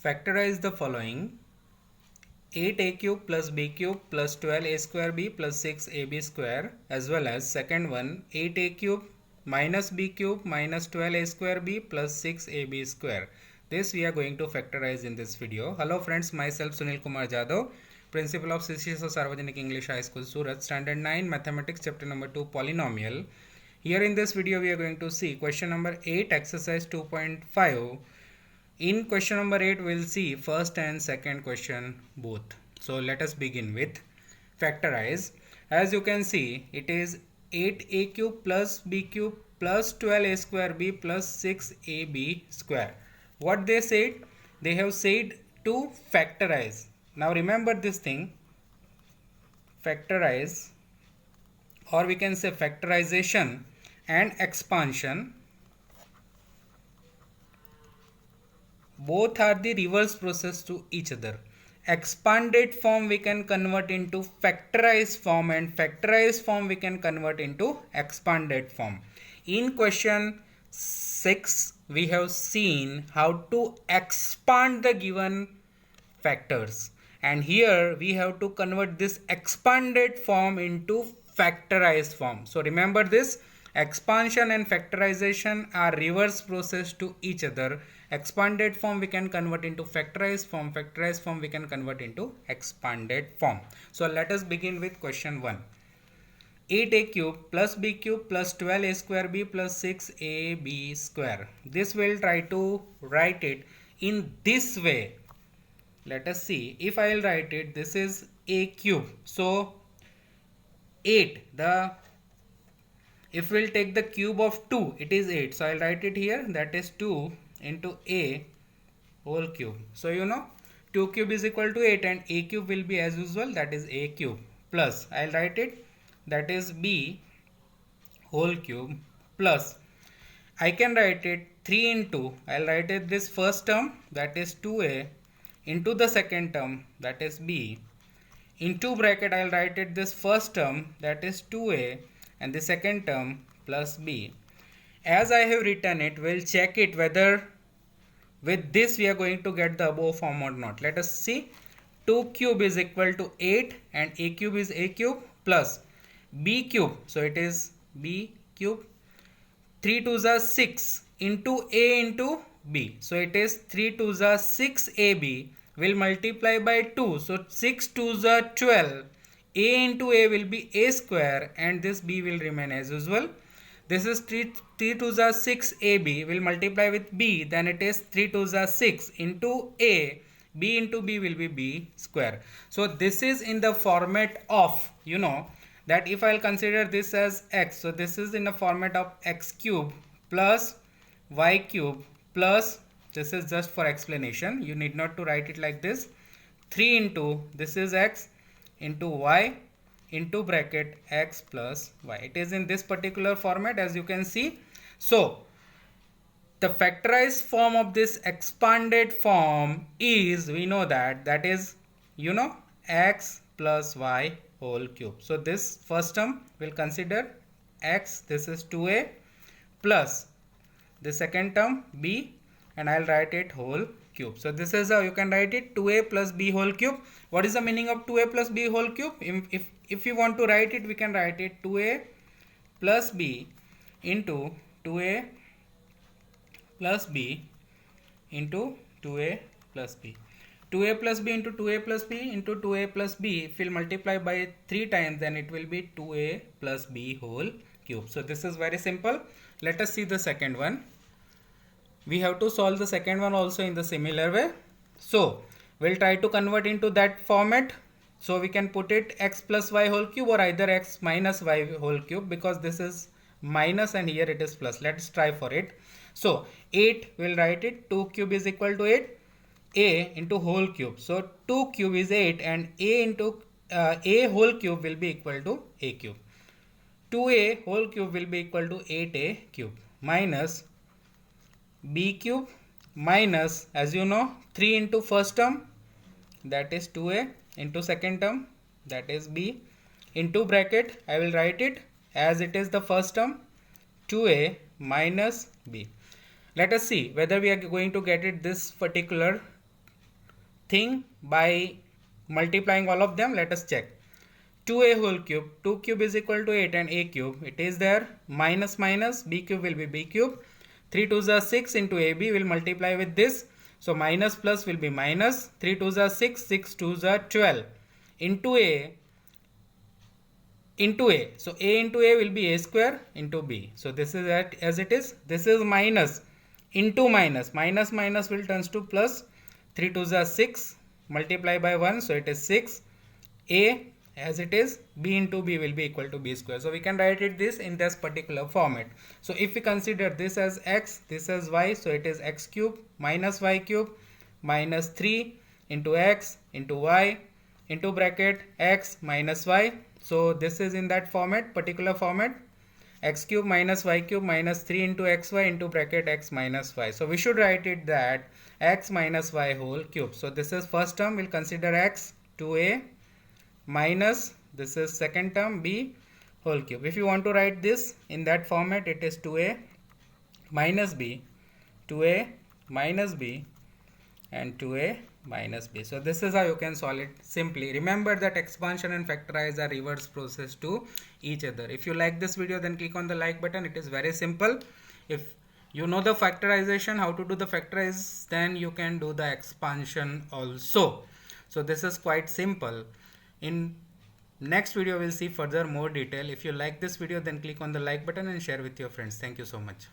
Factorize the following: 8a cube plus b cube plus 12a square b plus 6ab square, as well as second one 8a cube minus b cube minus 12a square b plus 6ab square. This we are going to factorize in this video. Hello friends, myself Sunil Kumar Jadhav, Principal of CCSO Sarvajanik English High School, Surat, Standard 9 Mathematics, Chapter number 2 Polynomial. Here in this video we are going to see question number 8, exercise 2.5. In question number 8, we'll see first and second question both. So let us begin with factorize. As you can see, it is 8a cube plus b cube plus 12a square b plus 6ab square. What they said? They have said to factorize. Now remember this thing, factorize, or we can say factorization and expansion, both are the reverse process to each other. Expanded form we can convert into factorized form, and factorized form we can convert into expanded form. In question 6 we have seen how to expand the given factors, and here we have to convert this expanded form into factorized form. So remember this, expansion and factorization are reverse process to each other. Expanded form we can convert into factorized form we can convert into expanded form. So let us begin with question 1. 8a cube plus b cube plus 12a square b plus 6ab square. This will try to write it in this way. Let us see. If I will write it, this is a cube. So 8, if we'll take the cube of 2, it is 8. So I'll write it here, that is 2 into a whole cube. So you know 2 cube is equal to 8, and a cube will be as usual, that is a cube, plus I'll write it, that is b whole cube, plus I can write it 3 into, I'll write it this first term, that is 2a, into the second term, that is b, into bracket I'll write it this first term, that is 2a, and the second term plus b. As I have written it, we'll check it whether with this we are going to get the above form or not. Let us see. 2 cube is equal to 8, and a cube is a cube, plus b cube, so it is b cube, 3 2s are 6 into a into b, so it is 3 2s are 6ab, will multiply by 2, so 6 2s are 12, a into a will be a square, and this b will remain as usual. This is 3 2s are 6ab, will multiply with b, then it is 3 2s are 6 into a, b into b will be b square. So this is in the format of, you know, that if I'll consider this as x, so this is in the format of x cube plus y cube plus, this is just for explanation, you need not to write it like this, 3 into, this is x into y into bracket x plus y. It is in this particular format, as you can see. So the factorized form of this expanded form is, we know that is, you know, x plus y whole cube. So this first term will consider x, this is 2a, plus the second term b, and I'll write it whole cube. So this is how you can write it, 2a plus b whole cube. What is the meaning of 2a plus b whole cube? If you want to write it, we can write it 2a plus b into 2a plus b into 2a plus b. 2a plus b into 2a plus b into 2a plus b, if we'll multiply by 3 times, then it will be 2a plus b whole cube. So this is very simple. Let us see the second one. We have to solve the second one also in the similar way. So we'll try to convert into that format. So we can put it x plus y whole cube, or either x minus y whole cube, because this is minus and here it is plus. Let's try for it. So 8, we'll write it, 2 cube is equal to 8, a into whole cube. So 2 cube is 8, and a into a whole cube will be equal to a cube. 2a whole cube will be equal to 8a cube, minus b cube, minus, as you know, 3 into first term, that is 2a, into second term, that is b, into bracket I will write it as it is the first term, 2a minus b. Let us see whether we are going to get it this particular thing by multiplying all of them. Let us check. 2a whole cube, 2 cube is equal to 8 and a cube, it is there, minus minus, b cube will be b cube, 3 2s are 6 into ab will multiply with this, so minus plus will be minus, 3 2s are 6, 6 2s are 12, into a, so a into a will be a square into b, so this is as it is, this is minus into minus, minus minus will turns to plus, 3 2s are 6, multiply by 1, so it is 6, a as it is, b into b will be equal to b square. So we can write it this in this particular format. So if we consider this as x, this as y, so it is x cube minus y cube minus 3 into x into y into bracket x minus y. So this is in that format, particular format, x cube minus y cube minus 3 into xy into bracket x minus y. So we should write it that x minus y whole cube. So this is first term, we'll consider x 2a minus, this is second term, b whole cube. If you want to write this in that format, it is 2a minus b, 2a minus b and 2a minus b. So this is how you can solve it simply. Remember that expansion and factorize are reverse process to each other. If you like this video, then click on the like button. It is very simple. If you know the factorization, how to do the factorize, then you can do the expansion also. So this is quite simple. In next video, we'll see further more detail. If you like this video, then click on the like button and share with your friends. Thank you so much.